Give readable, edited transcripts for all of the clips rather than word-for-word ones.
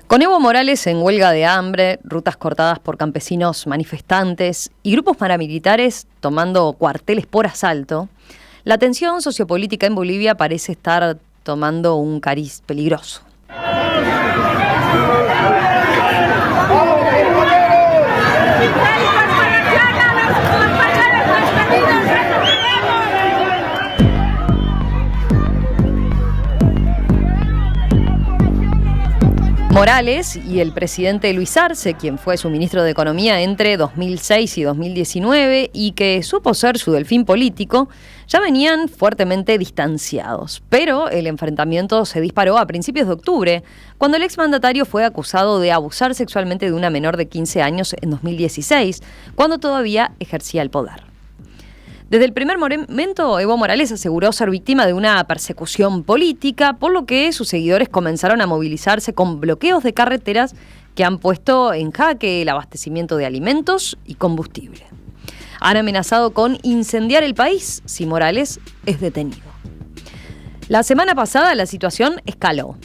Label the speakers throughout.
Speaker 1: Con Evo Morales en huelga de hambre, rutas cortadas por campesinos manifestantes y grupos paramilitares tomando cuarteles por asalto, la tensión sociopolítica en Bolivia parece estar tomando un cariz peligroso. Morales y el presidente Luis Arce, quien fue su ministro de Economía entre 2006 y 2019 y que supo ser su delfín político, ya venían fuertemente distanciados. Pero el enfrentamiento se disparó a principios de octubre, cuando el exmandatario fue acusado de abusar sexualmente de una menor de 15 años en 2016, cuando todavía ejercía el poder. Desde el primer momento, Evo Morales aseguró ser víctima de una persecución política, por lo que sus seguidores comenzaron a movilizarse con bloqueos de carreteras que han puesto en jaque el abastecimiento de alimentos y combustible. Han amenazado con incendiar el país si Morales es detenido. La semana pasada la situación escaló.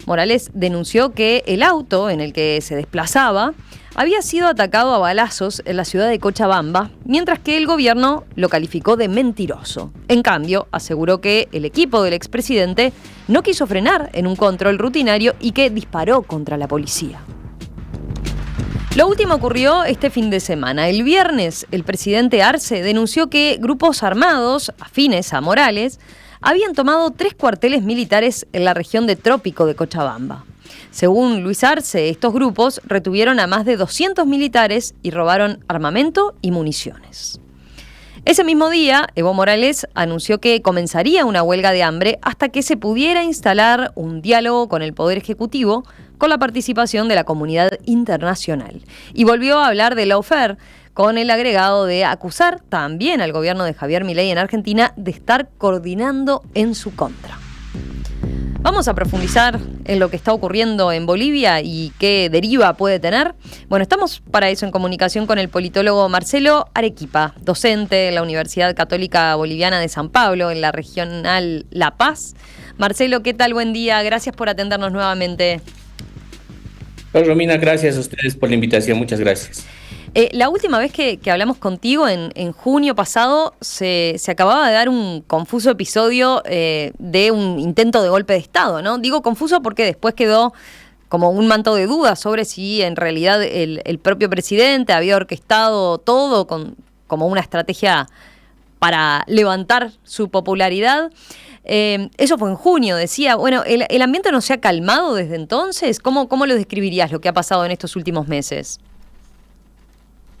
Speaker 1: Morales denunció que el auto en el que se desplazaba había sido atacado a balazos en la ciudad de Cochabamba, mientras que el gobierno lo calificó de mentiroso. En cambio, aseguró que el equipo del expresidente no quiso frenar en un control rutinario y que disparó contra la policía. Lo último ocurrió este fin de semana. El viernes, el presidente Arce denunció que grupos armados, afines a Morales, habían tomado 3 cuarteles militares en la región de Trópico de Cochabamba. Según Luis Arce, estos grupos retuvieron a más de 200 militares y robaron armamento y municiones. Ese mismo día, Evo Morales anunció que comenzaría una huelga de hambre hasta que se pudiera instalar un diálogo con el Poder Ejecutivo con la participación de la comunidad internacional. Y volvió a hablar de lawfare, con el agregado de acusar también al gobierno de Javier Milei en Argentina de estar coordinando en su contra. Vamos a profundizar en lo que está ocurriendo en Bolivia y qué deriva puede tener. Bueno, estamos para eso en comunicación con el politólogo Marcelo Arequipa, docente en la Universidad Católica Boliviana de San Pablo, en la regional La Paz. Marcelo, ¿qué tal? Buen día. Gracias por atendernos nuevamente.
Speaker 2: Hola, Romina, gracias a ustedes por la invitación. Muchas gracias.
Speaker 1: La última vez que hablamos contigo, en junio pasado, se acababa de dar un confuso episodio de un intento de golpe de Estado, ¿no? Digo confuso porque después quedó como un manto de dudas sobre si en realidad el propio presidente había orquestado todo como una estrategia para levantar su popularidad. Eso fue en junio, decía. Bueno, ¿el ambiente no se ha calmado desde entonces? ¿Cómo lo describirías lo que ha pasado en estos últimos meses?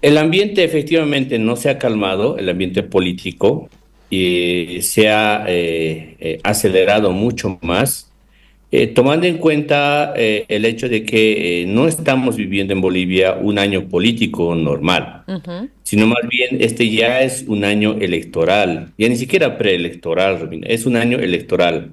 Speaker 2: El ambiente efectivamente no se ha calmado, el ambiente político se ha acelerado mucho más, tomando en cuenta el hecho de que no estamos viviendo en Bolivia un año político normal, sino más bien este ya es un año electoral, ya ni siquiera preelectoral, Romina, es un año electoral.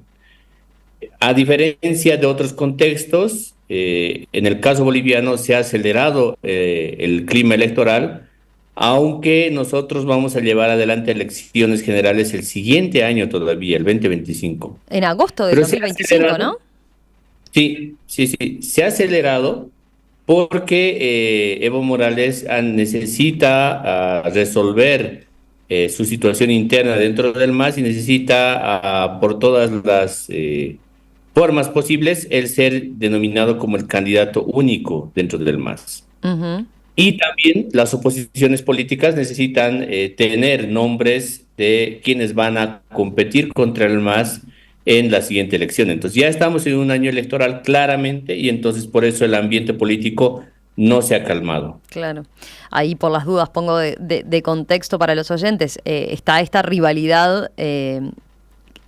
Speaker 2: A diferencia de otros contextos, en el caso boliviano se ha acelerado el clima electoral, aunque nosotros vamos a llevar adelante elecciones generales el siguiente año todavía, el 2025.
Speaker 1: En agosto del
Speaker 2: Pero se ha
Speaker 1: 2025, ¿no?
Speaker 2: Sí, sí, sí, se ha acelerado porque Evo Morales necesita resolver su situación interna dentro del MAS y necesita por todas las formas posibles el ser denominado como el candidato único dentro del MAS.
Speaker 1: Uh-huh.
Speaker 2: Y también las oposiciones políticas necesitan tener nombres de quienes van a competir contra el MAS en la siguiente elección. Entonces ya estamos en un año electoral claramente y entonces por eso el ambiente político no se ha calmado.
Speaker 1: Claro. Ahí por las dudas pongo de contexto para los oyentes. Está esta rivalidad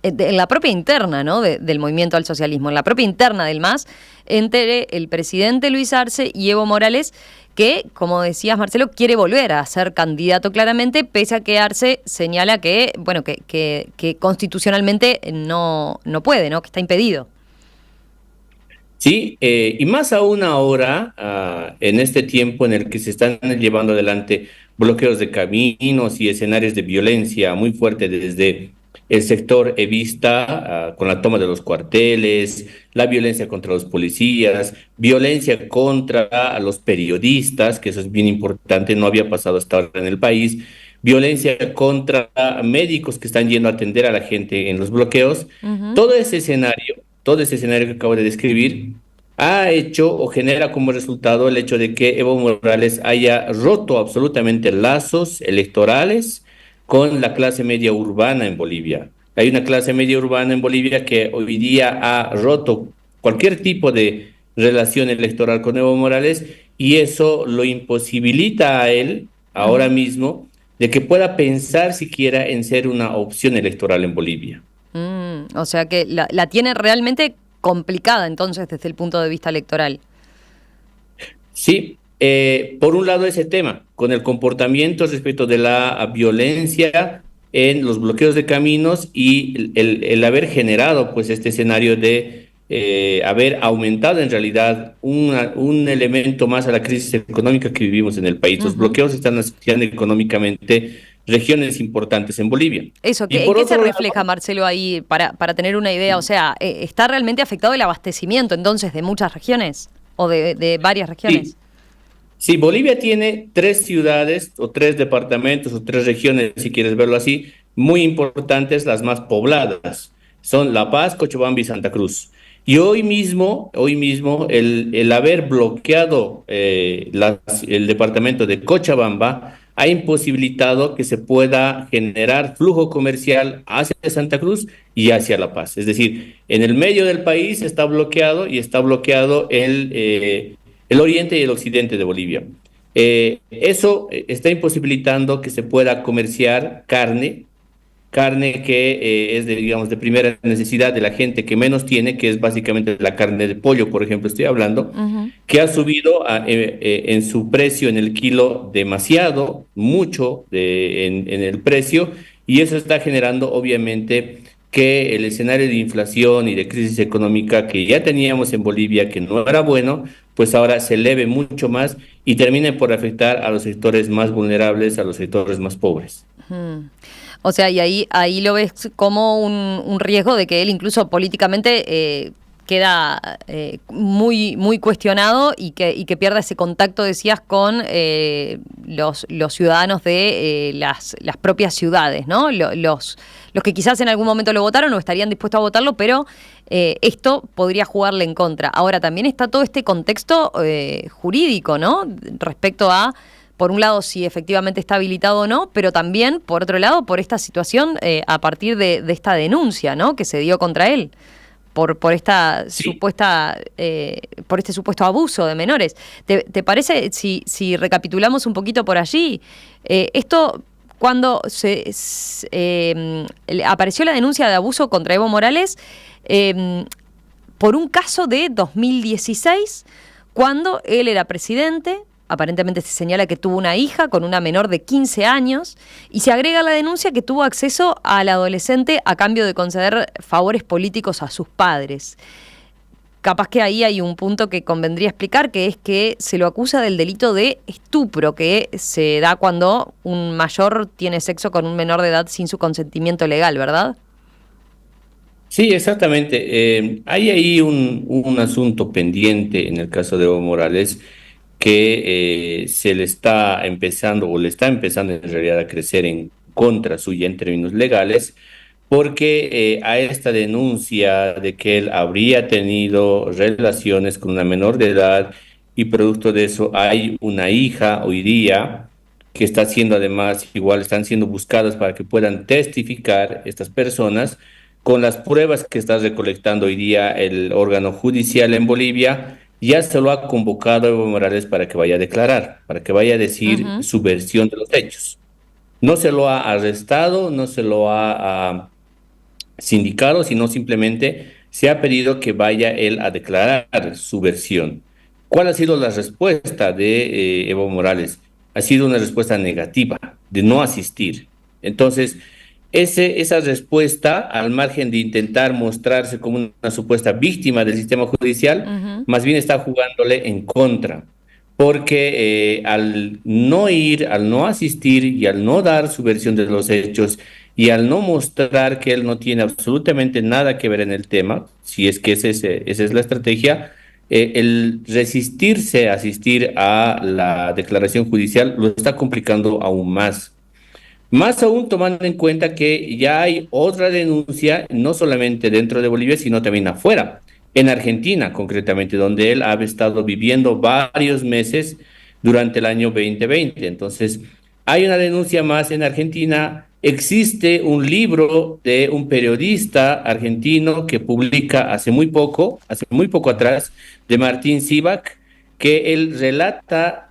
Speaker 1: en la propia interna, ¿no? del movimiento al socialismo, en la propia interna del MAS, entre el presidente Luis Arce y Evo Morales, que, como decías, Marcelo, quiere volver a ser candidato claramente, pese a que Arce señala que, bueno, que constitucionalmente no puede, ¿no? Que está impedido.
Speaker 2: Sí, y más aún ahora, en este tiempo en el que se están llevando adelante bloqueos de caminos y escenarios de violencia muy fuerte desde el sector evista, con la toma de los cuarteles, la violencia contra los policías, violencia contra los periodistas, que eso es bien importante, no había pasado hasta ahora en el país, violencia contra médicos que están yendo a atender a la gente en los bloqueos.
Speaker 1: Ujú.
Speaker 2: Todo ese escenario que acabo de describir ha hecho o genera como resultado el hecho de que Evo Morales haya roto absolutamente lazos electorales con la clase media urbana en Bolivia. Hay una clase media urbana en Bolivia que hoy día ha roto cualquier tipo de relación electoral con Evo Morales, y eso lo imposibilita a él ahora
Speaker 1: Ujú.
Speaker 2: mismo de que pueda pensar siquiera en ser una opción electoral en Bolivia.
Speaker 1: O sea que la tiene realmente complicada entonces desde el punto de vista electoral.
Speaker 2: Sí, por un lado ese tema, con el comportamiento respecto de la violencia en los bloqueos de caminos y el haber generado pues este escenario de haber aumentado en realidad un elemento más a la crisis económica que vivimos en el país. Los
Speaker 1: Ujú.
Speaker 2: bloqueos están asfixiando económicamente regiones importantes en Bolivia.
Speaker 1: Eso,
Speaker 2: Y
Speaker 1: ¿en
Speaker 2: por
Speaker 1: qué se
Speaker 2: otro
Speaker 1: refleja,
Speaker 2: lado,
Speaker 1: Marcelo, ahí para tener una idea? O sea, ¿está realmente afectado el abastecimiento entonces de muchas regiones o de varias regiones?
Speaker 2: sí, sí, Bolivia tiene tres ciudades o tres departamentos o tres regiones, si quieres verlo así, muy importantes, las más pobladas. Son La Paz, Cochabamba y Santa Cruz. Y hoy mismo, el haber bloqueado el departamento de Cochabamba ha imposibilitado que se pueda generar flujo comercial hacia Santa Cruz y hacia La Paz. Es decir, en el medio del país está bloqueado y está bloqueado el oriente y el occidente de Bolivia. Eso está imposibilitando que se pueda comerciar carne que es de, digamos, de primera necesidad de la gente que menos tiene, que es básicamente la carne de pollo, por ejemplo, estoy hablando,
Speaker 1: Ujú.
Speaker 2: que ha subido en su precio en el kilo demasiado, mucho en el precio, y eso está generando obviamente que el escenario de inflación y de crisis económica que ya teníamos en Bolivia, que no era bueno, pues ahora se eleve mucho más y termine por afectar a los sectores más vulnerables, a los sectores más pobres.
Speaker 1: Mm. O sea, y ahí lo ves como un riesgo de que él incluso políticamente queda muy cuestionado y que pierda ese contacto, decías, con los ciudadanos de las propias ciudades, ¿no? Los que quizás en algún momento lo votaron o estarían dispuestos a votarlo, pero esto podría jugarle en contra. Ahora, también está todo este contexto jurídico, ¿no? Respecto a, por un lado, si efectivamente está habilitado o no, pero también, por otro lado, por esta situación a partir de esta denuncia, ¿no?, que se dio contra él por esta
Speaker 2: Sí,
Speaker 1: supuesta por este supuesto abuso de menores. ¿Te parece, si recapitulamos un poquito por allí, esto cuando apareció la denuncia de abuso contra Evo Morales eh, por un caso de 2016, cuando él era presidente? Aparentemente se señala que tuvo una hija con una menor de 15 años y se agrega a la denuncia que tuvo acceso al adolescente a cambio de conceder favores políticos a sus padres. Capaz que ahí hay un punto que convendría explicar, que es que se lo acusa del delito de estupro, que se da cuando un mayor tiene sexo con un menor de edad sin su consentimiento legal, ¿verdad?
Speaker 2: sí, exactamente. Hay ahí un asunto pendiente en el caso de Evo Morales que se le está empezando o le está empezando en realidad a crecer en contra suya en términos legales, porque a esta denuncia de que él habría tenido relaciones con una menor de edad y producto de eso hay una hija hoy día que está siendo además, igual están siendo buscadas para que puedan testificar estas personas con las pruebas que está recolectando hoy día el órgano judicial en Bolivia. Ya se lo ha convocado a Evo Morales para que vaya a declarar, para que vaya a decir
Speaker 1: Ujú.
Speaker 2: su versión de los hechos. No se lo ha arrestado, no se lo ha sindicado, sino simplemente se ha pedido que vaya él a declarar su versión. ¿Cuál ha sido la respuesta de Evo Morales? Ha sido una respuesta negativa, de no asistir. Entonces, esa respuesta, al margen de intentar mostrarse como una supuesta víctima del sistema judicial,
Speaker 1: Ujú.
Speaker 2: más bien está jugándole en contra, porque al no ir, al no asistir y al no dar su versión de los hechos y al no mostrar que él no tiene absolutamente nada que ver en el tema, si es que esa es la estrategia, el resistirse a asistir a la declaración judicial lo está complicando aún más. Más aún tomando en cuenta que ya hay otra denuncia, no solamente dentro de Bolivia, sino también afuera, en Argentina concretamente, donde él ha estado viviendo varios meses durante el año 2020. Entonces, hay una denuncia más en Argentina. Existe un libro de un periodista argentino que publica hace muy poco atrás, de Martín Sivak, que él relata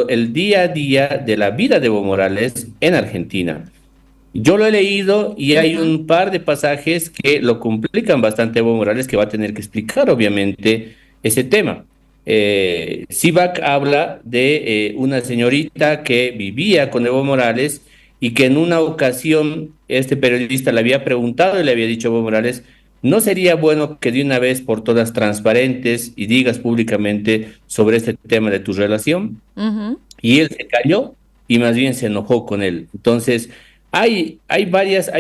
Speaker 2: el día a día de la vida de Evo Morales en Argentina. Yo lo he leído y hay
Speaker 1: Ujú.
Speaker 2: un par de pasajes que lo complican bastante a Evo Morales, que va a tener que explicar, obviamente, ese tema. Sivak habla de una señorita que vivía con Evo Morales y que en una ocasión este periodista le había preguntado y le había dicho a Evo Morales, ¿no sería bueno que de una vez por todas transparentes y digas públicamente sobre este tema de tu relación?
Speaker 1: Ujú.
Speaker 2: Y él se calló y más bien se enojó con él. Entonces, hay varias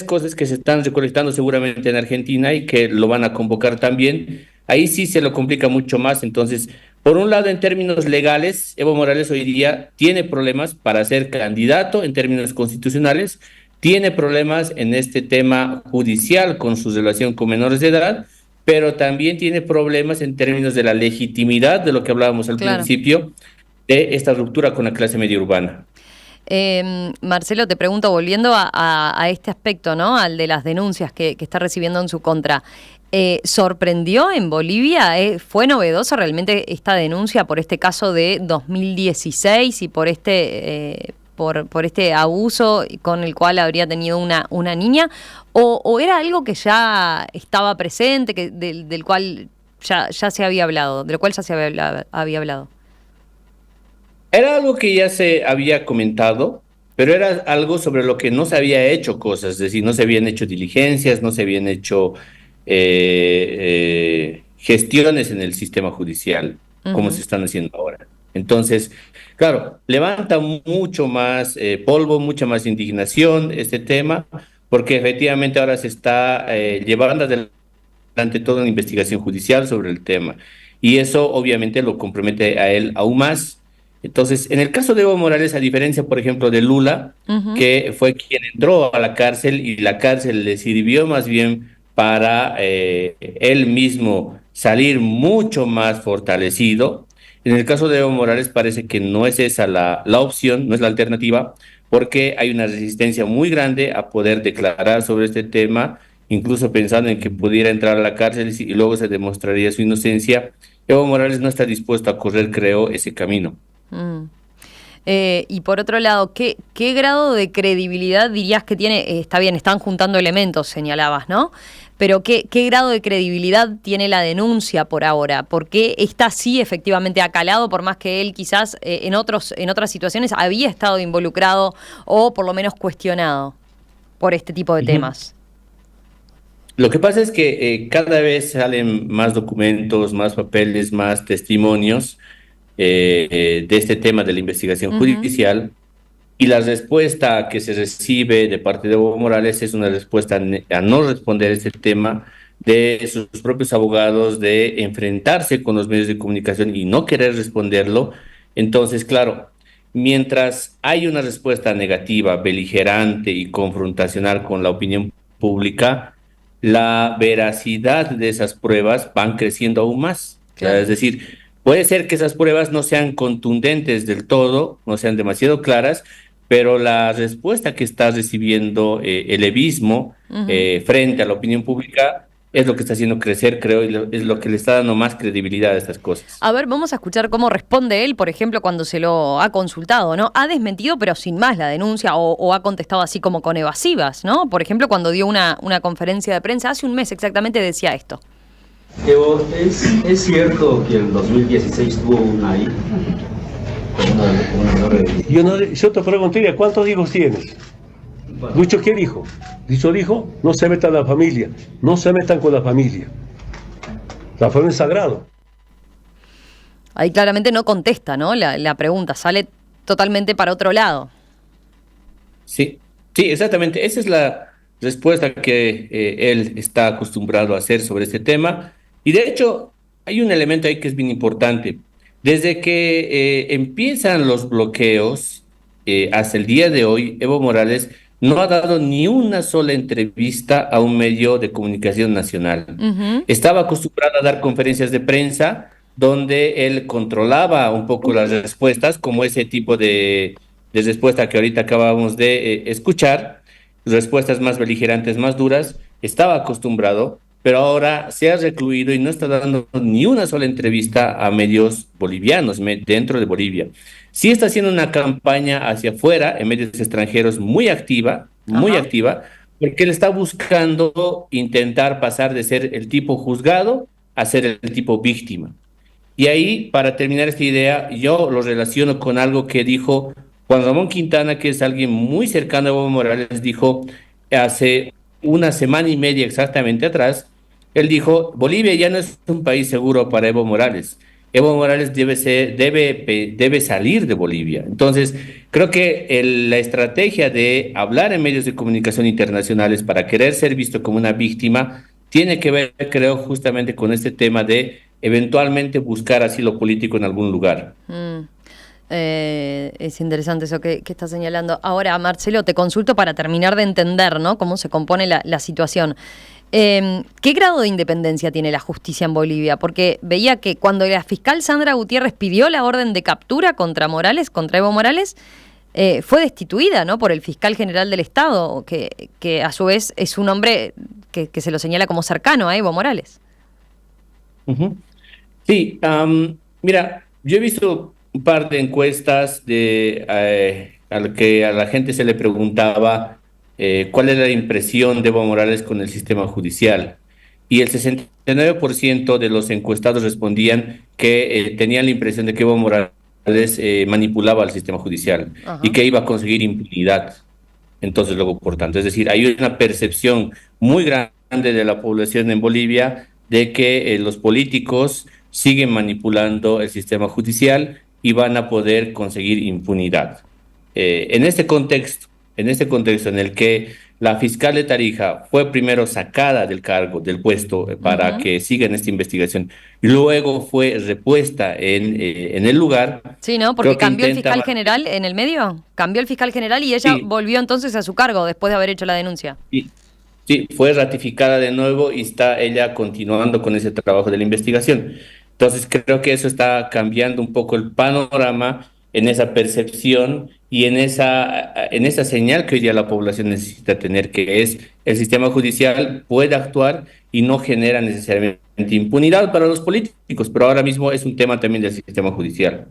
Speaker 2: cosas que se están recolectando seguramente en Argentina y que lo van a convocar también. Ahí sí se lo complica mucho más. Entonces, por un lado, en términos legales, Evo Morales hoy día tiene problemas para ser candidato en términos constitucionales, tiene problemas en este tema judicial con su relación con menores de edad, pero también tiene problemas en términos de la legitimidad de lo que hablábamos al
Speaker 1: Claro.
Speaker 2: principio de esta ruptura con la clase media urbana.
Speaker 1: Marcelo, te pregunto, volviendo a este aspecto, ¿no? Al de las denuncias que está recibiendo en su contra. ¿Sorprendió en Bolivia? ¿Fue novedosa realmente esta denuncia por este caso de 2016 y por por este abuso con el cual habría tenido una niña? ¿O era algo que ya estaba presente, del cual ya se había hablado, de lo cual ya se había hablado?
Speaker 2: Era algo que ya se había comentado, pero era algo sobre lo que no se había hecho cosas, es decir, no se habían hecho diligencias, no se habían hecho gestiones en el sistema judicial, como se
Speaker 1: Ujú.
Speaker 2: están haciendo ahora. Entonces, claro, levanta mucho más polvo, mucha más indignación este tema, porque efectivamente ahora se está llevando adelante toda una investigación judicial sobre el tema. Y eso obviamente lo compromete a él aún más. Entonces, en el caso de Evo Morales, a diferencia, por ejemplo, de Lula,
Speaker 1: Ujú.
Speaker 2: que fue quien entró a la cárcel y la cárcel le sirvió más bien para él mismo salir mucho más fortalecido. En el caso de Evo Morales parece que no es esa la opción, no es la alternativa, porque hay una resistencia muy grande a poder declarar sobre este tema, incluso pensando en que pudiera entrar a la cárcel y luego se demostraría su inocencia. Evo Morales no está dispuesto a correr, creo, ese camino.
Speaker 1: Mm. Y por otro lado, ¿qué grado de credibilidad dirías que tiene? Está bien, están juntando elementos, señalabas, ¿no? Pero ¿qué grado de credibilidad tiene la denuncia por ahora? ¿Por qué esta sí efectivamente ha calado, por más que él quizás en otras situaciones había estado involucrado o por lo menos cuestionado por este tipo de
Speaker 2: Ujú.
Speaker 1: temas?
Speaker 2: Lo que pasa es que cada vez salen más documentos, más papeles, más testimonios de este tema de la investigación
Speaker 1: Ujú.
Speaker 2: judicial. Y la respuesta que se recibe de parte de Evo Morales es una respuesta a no responder ese tema de sus propios abogados, de enfrentarse con los medios de comunicación y no querer responderlo. Entonces, claro, mientras hay una respuesta negativa, beligerante y confrontacional con la opinión pública, la veracidad de esas pruebas van creciendo aún más. O sea,
Speaker 1: Claro.
Speaker 2: es decir, puede ser que esas pruebas no sean contundentes del todo, no sean demasiado claras, pero la respuesta que está recibiendo el levismo
Speaker 1: Ujú.
Speaker 2: frente a la opinión pública es lo que está haciendo crecer, creo, y es lo que le está dando más credibilidad a estas cosas.
Speaker 1: A ver, vamos a escuchar cómo responde él, por ejemplo, cuando se lo ha consultado, ¿no? Ha desmentido, pero sin más, la denuncia o ha contestado así como con evasivas, ¿no? Por ejemplo, cuando dio una conferencia de prensa, hace un mes exactamente decía esto.
Speaker 3: Evo, ¿es cierto que en 2016 tuvo una hija? Con una menor de
Speaker 4: Yo, no, yo te preguntaría, ¿cuántos hijos tienes? Dicho que el hijo. Dicho el hijo, no se metan en la familia. No se metan con la familia. La familia es sagrado.
Speaker 1: Ahí claramente no contesta, ¿no? La pregunta sale totalmente para otro lado.
Speaker 2: Sí, Sí, exactamente. Esa es la respuesta que él está acostumbrado a hacer sobre este tema. Y de hecho, hay un elemento ahí que es bien importante. Desde que empiezan los bloqueos hasta el día de hoy, Evo Morales no ha dado ni una sola entrevista a un medio de comunicación nacional.
Speaker 1: Ujú.
Speaker 2: Estaba acostumbrado a dar conferencias de prensa donde él controlaba un poco las respuestas, como ese tipo de respuesta que ahorita acabamos de escuchar, respuestas más beligerantes, más duras, estaba acostumbrado, pero ahora se ha recluido y no está dando ni una sola entrevista a medios bolivianos dentro de Bolivia. Sí está haciendo una campaña hacia afuera, en medios extranjeros, muy
Speaker 1: Ajá.
Speaker 2: activa, porque él está buscando intentar pasar de ser el tipo juzgado a ser el tipo víctima. Y ahí, para terminar esta idea, yo lo relaciono con algo que dijo Juan Ramón Quintana, que es alguien muy cercano a Evo Morales, dijo hace una semana y media exactamente atrás, él dijo, Bolivia ya no es un país seguro para Evo Morales. Evo Morales debe salir de Bolivia. Entonces, creo que la estrategia de hablar en medios de comunicación internacionales para querer ser visto como una víctima tiene que ver, creo, justamente con este tema de eventualmente buscar asilo político en algún lugar.
Speaker 1: Mm. Es interesante eso que estás señalando. Ahora, Marcelo, te consulto para terminar de entender, ¿no?, cómo se compone la situación. ¿Qué grado de independencia tiene la justicia en Bolivia? Porque veía que cuando la fiscal Sandra Gutiérrez pidió la orden de captura contra Morales, contra Evo Morales, fue destituida, ¿no?, por el fiscal general del Estado, que a su vez es un hombre que se lo señala como cercano a Evo Morales.
Speaker 2: Ujú. Sí, mira, yo he visto un par de encuestas a lo que a la gente se le preguntaba cuál era la impresión de Evo Morales con el sistema judicial. Y el 69% de los encuestados respondían que tenían la impresión de que Evo Morales manipulaba al sistema judicial y
Speaker 1: Ajá.
Speaker 2: que iba a conseguir impunidad. Entonces, luego, por tanto, es decir, hay una percepción muy grande de la población en Bolivia de que los políticos siguen manipulando el sistema judicial y van a poder conseguir impunidad. En este contexto, en el que la fiscal de Tarija fue primero sacada del cargo, del puesto, para
Speaker 1: Ujú.
Speaker 2: que siga en esta investigación, y luego fue repuesta en el lugar,
Speaker 1: Sí, ¿no? Porque
Speaker 2: creo que
Speaker 1: cambió el
Speaker 2: intenta
Speaker 1: fiscal
Speaker 2: mantener.
Speaker 1: general en el medio. Cambió el fiscal general y ella
Speaker 2: Sí,
Speaker 1: volvió entonces a su cargo después de haber hecho la denuncia.
Speaker 2: sí, sí, fue ratificada de nuevo y está ella continuando con ese trabajo de la investigación. Entonces, creo que eso está cambiando un poco el panorama en esa percepción y en esa señal que hoy día la población necesita tener, que es el sistema judicial puede actuar y no genera necesariamente impunidad para los políticos, pero ahora mismo es un tema también del sistema judicial.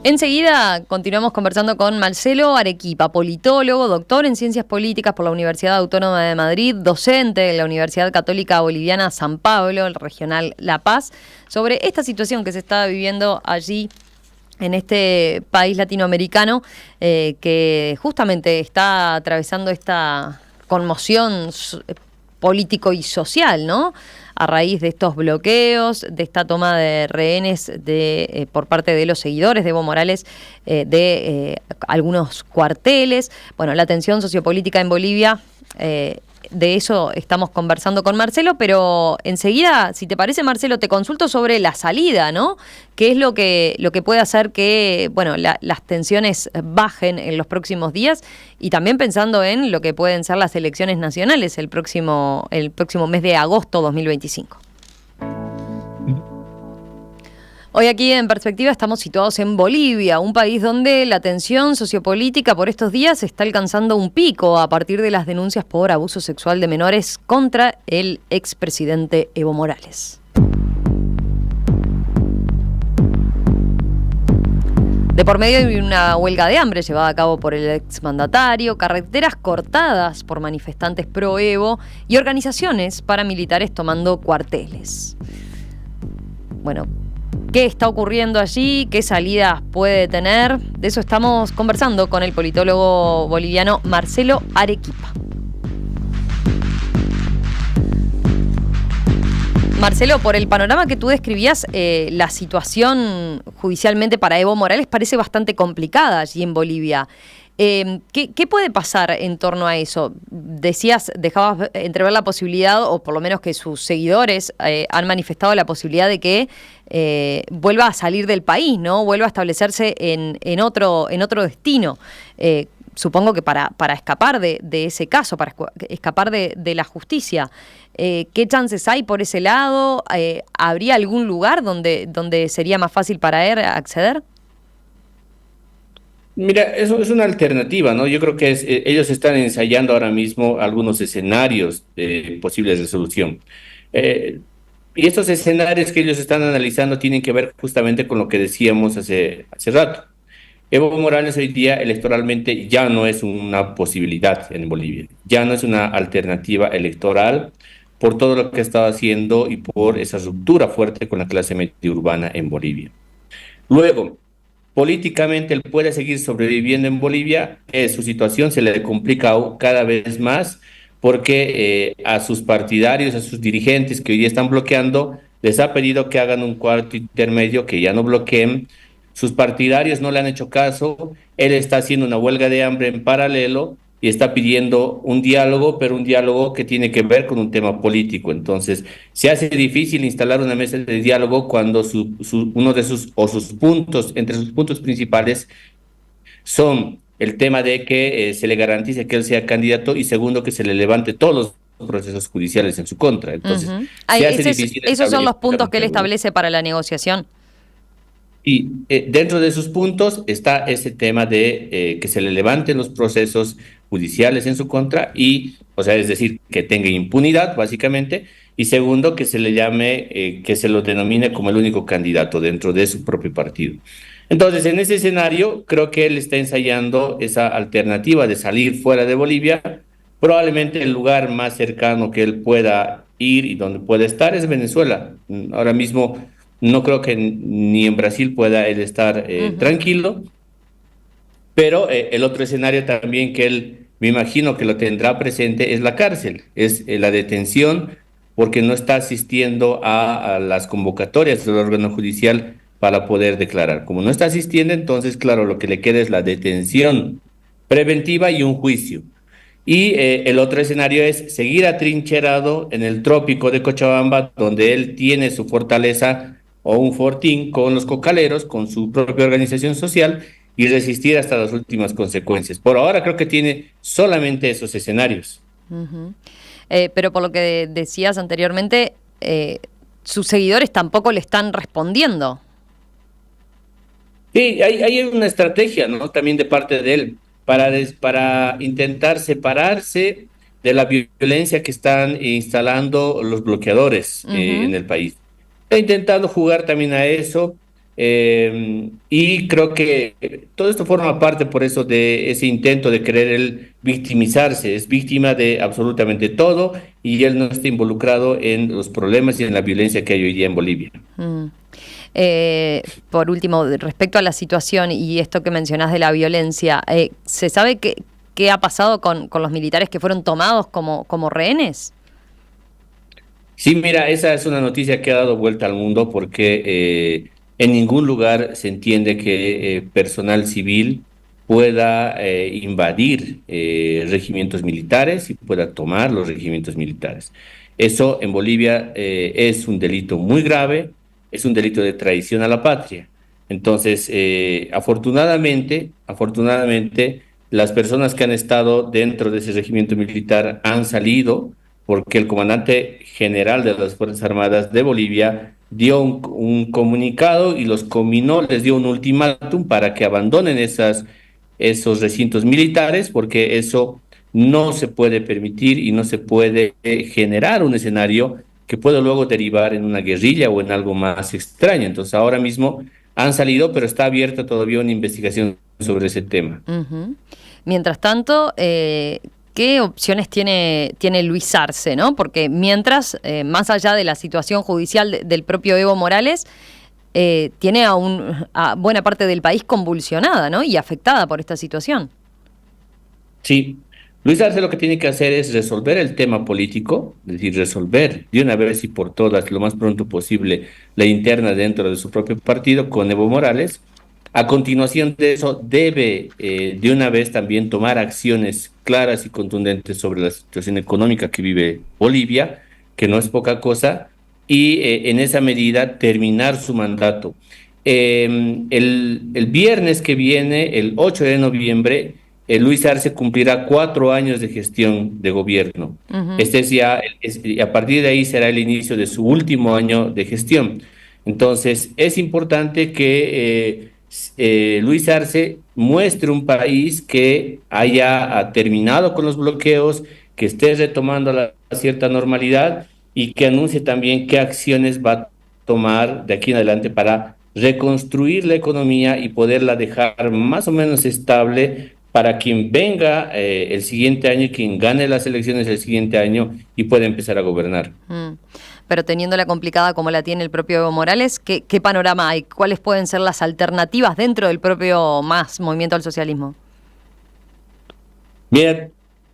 Speaker 1: Enseguida continuamos conversando con Marcelo Arequipa, politólogo, doctor en Ciencias Políticas por la Universidad Autónoma de Madrid, docente en la Universidad Católica Boliviana San Pablo, el regional La Paz, sobre esta situación que se está viviendo allí en este país latinoamericano, que justamente está atravesando esta conmoción político y social, ¿no?, a raíz de estos bloqueos, de esta toma de rehenes por parte de los seguidores de Evo Morales algunos cuarteles. Bueno, la tensión sociopolítica en Bolivia, de eso estamos conversando con Marcelo, pero enseguida, si te parece, Marcelo, te consulto sobre la salida, ¿no? ¿Qué es lo que puede hacer que, bueno, las tensiones bajen en los próximos días? Y también pensando en lo que pueden ser las elecciones nacionales el próximo mes de agosto 2025. Hoy aquí en Perspectiva estamos situados en Bolivia, un país donde la tensión sociopolítica por estos días está alcanzando un pico a partir de las denuncias por abuso sexual de menores contra el expresidente Evo Morales. De por medio de una huelga de hambre llevada a cabo por el exmandatario, carreteras cortadas por manifestantes pro Evo y organizaciones paramilitares tomando cuarteles. Bueno, ¿qué está ocurriendo allí? ¿Qué salidas puede tener? De eso estamos conversando con el politólogo boliviano Marcelo Arequipa. Marcelo, por el panorama que tú describías, la situación judicialmente para Evo Morales parece bastante complicada allí en Bolivia. ¿Qué puede pasar en torno a eso? Dejabas entrever la posibilidad, o por lo menos que sus seguidores han manifestado la posibilidad de que vuelva a salir del país, ¿no? Vuelva a establecerse en otro destino. Supongo que para escapar de ese caso, para escapar de la justicia. ¿Qué chances hay por ese lado? ¿Habría algún lugar donde sería más fácil para él acceder?
Speaker 2: Mira, eso es una alternativa, ¿no? Yo creo que ellos están ensayando ahora mismo algunos escenarios de posible resolución. Eh, y estos escenarios que ellos están analizando tienen que ver justamente con lo que decíamos hace rato. Evo Morales hoy día electoralmente ya no es una posibilidad en Bolivia, ya no es una alternativa electoral por todo lo que ha estado haciendo y por esa ruptura fuerte con la clase media urbana en Bolivia. Luego, políticamente él puede seguir sobreviviendo en Bolivia, su situación se le complica cada vez más porque a sus partidarios, a sus dirigentes que hoy día están bloqueando, les ha pedido que hagan un cuarto intermedio, que ya no bloqueen. Sus partidarios no le han hecho caso, él está haciendo una huelga de hambre en paralelo y está pidiendo un diálogo, pero un diálogo que tiene que ver con un tema político. Entonces, se hace difícil instalar una mesa de diálogo cuando uno de sus puntos, entre sus puntos principales, son el tema de que se le garantice que él sea candidato y segundo, que se le levante todos los procesos judiciales en su contra. Entonces, se hace difícil.
Speaker 1: Esos son los puntos que él establece para la negociación.
Speaker 2: Y dentro de sus puntos está ese tema de que se le levanten los procesos judiciales en su contra y, o sea, es decir, que tenga impunidad, básicamente, y segundo, que se le llame, que se lo denomine como el único candidato dentro de su propio partido. Entonces, en ese escenario, creo que él está ensayando esa alternativa de salir fuera de Bolivia. Probablemente el lugar más cercano que él pueda ir y donde puede estar es Venezuela. Ahora mismo no creo que ni en Brasil pueda él estar tranquilo, pero el otro escenario también que él, me imagino que lo tendrá presente, es la cárcel, es la detención, porque no está asistiendo a las convocatorias del órgano judicial para poder declarar. Como no está asistiendo, entonces, claro, lo que le queda es la detención preventiva y un juicio. Y el otro escenario es seguir atrincherado en el trópico de Cochabamba, donde él tiene su fortaleza o un fortín con los cocaleros, con su propia organización social y resistir hasta las últimas consecuencias. Por ahora creo que tiene solamente esos escenarios.
Speaker 1: Uh-huh. Pero por lo que decías anteriormente, sus seguidores tampoco le están respondiendo.
Speaker 2: Sí, hay una estrategia, ¿no? También de parte de él para intentar separarse de la violencia que están instalando los bloqueadores en el país. Está intentando jugar también a eso y creo que todo esto forma parte por eso de ese intento de querer él victimizarse. Es víctima de absolutamente todo y él no está involucrado en los problemas y en la violencia que hay hoy día en Bolivia.
Speaker 1: Por último, respecto a la situación y esto que mencionás de la violencia, ¿se sabe qué ha pasado con los militares que fueron tomados como rehenes?
Speaker 2: Sí, mira, esa es una noticia que ha dado vuelta al mundo porque en ningún lugar se entiende que personal civil pueda invadir regimientos militares y pueda tomar los regimientos militares. Eso en Bolivia es un delito muy grave, es un delito de traición a la patria. Entonces, afortunadamente, las personas que han estado dentro de ese regimiento militar han salido porque el comandante general de las Fuerzas Armadas de Bolivia dio un comunicado y los cominó, les dio un ultimátum para que abandonen esos recintos militares, porque eso no se puede permitir y no se puede generar un escenario que pueda luego derivar en una guerrilla o en algo más extraño. Entonces, ahora mismo han salido, pero está abierta todavía una investigación sobre ese tema.
Speaker 1: Uh-huh. Mientras tanto, ¿qué opciones tiene Luis Arce, ¿no? Porque mientras, más allá de la situación judicial del propio Evo Morales, tiene a buena parte del país convulsionada, ¿no? Y afectada por esta situación.
Speaker 2: Sí, Luis Arce lo que tiene que hacer es resolver el tema político, es decir, resolver de una vez y por todas, lo más pronto posible, la interna dentro de su propio partido con Evo Morales, A continuación de eso, debe de una vez también tomar acciones claras y contundentes sobre la situación económica que vive Bolivia, que no es poca cosa, y en esa medida terminar su mandato. El viernes que viene, el 8 de noviembre, Luis Arce cumplirá 4 años de gestión de gobierno.
Speaker 1: Ujú.
Speaker 2: Este es ya, y a partir de ahí será el inicio de su último año de gestión. Entonces, es importante que Luis Arce muestre un país que haya terminado con los bloqueos, que esté retomando la cierta normalidad y que anuncie también qué acciones va a tomar de aquí en adelante para reconstruir la economía y poderla dejar más o menos estable para quien venga el siguiente año y quien gane las elecciones el siguiente año y pueda empezar a gobernar.
Speaker 1: Mm. Pero teniéndola complicada como la tiene el propio Evo Morales, ¿qué panorama hay? ¿Cuáles pueden ser las alternativas dentro del propio MAS, Movimiento al Socialismo?
Speaker 2: Mira,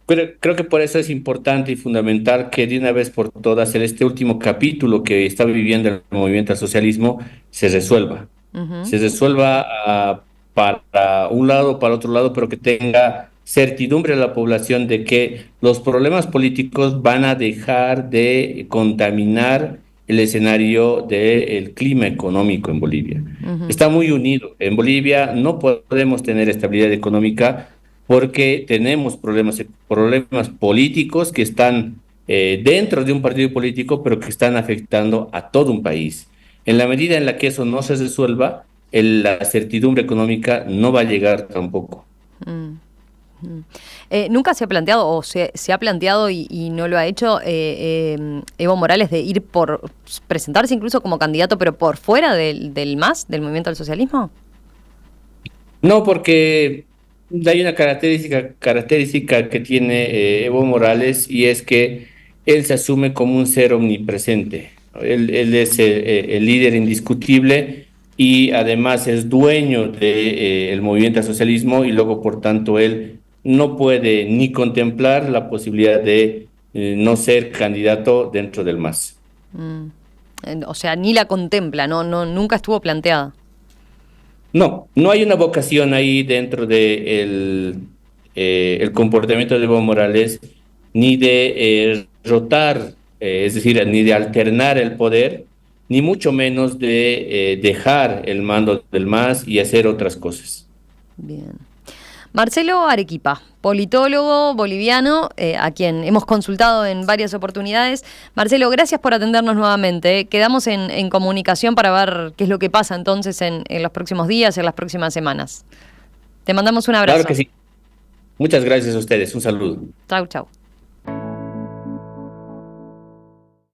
Speaker 2: creo que por eso es importante y fundamental que de una vez por todas este último capítulo que está viviendo el movimiento al socialismo se resuelva.
Speaker 1: Ujú.
Speaker 2: Se resuelva para un lado, para otro lado, pero que tenga certidumbre a la población de que los problemas políticos van a dejar de contaminar el escenario del clima económico en Bolivia.
Speaker 1: Ujú.
Speaker 2: Está muy unido. En Bolivia no podemos tener estabilidad económica porque tenemos problemas políticos que están dentro de un partido político, pero que están afectando a todo un país. En la medida en la que eso no se resuelva, la certidumbre económica no va a llegar tampoco.
Speaker 1: Mm. Mm. ¿Nunca se ha planteado, o se ha planteado y no lo ha hecho, Evo Morales, de ir por presentarse incluso como candidato, pero por fuera del MAS, del Movimiento al Socialismo?
Speaker 2: No, porque hay una característica que tiene Evo Morales y es que él se asume como un ser omnipresente. Él es el líder indiscutible y además es dueño del movimiento al socialismo y luego, por tanto, él no puede ni contemplar la posibilidad de no ser candidato dentro del MAS.
Speaker 1: Mm. O sea, ni la contempla, nunca estuvo planteada.
Speaker 2: No, no hay una vocación ahí dentro de el comportamiento de Evo Morales, ni de rotar, es decir, ni de alternar el poder, ni mucho menos de dejar el mando del MAS y hacer otras cosas.
Speaker 1: Bien. Marcelo Arequipa, politólogo boliviano, a quien hemos consultado en varias oportunidades. Marcelo, gracias por atendernos nuevamente. Quedamos en comunicación para ver qué es lo que pasa entonces en los próximos días, en las próximas semanas. Te mandamos un abrazo.
Speaker 2: Claro que sí. Muchas gracias a ustedes. Un saludo.
Speaker 1: Chau, chau.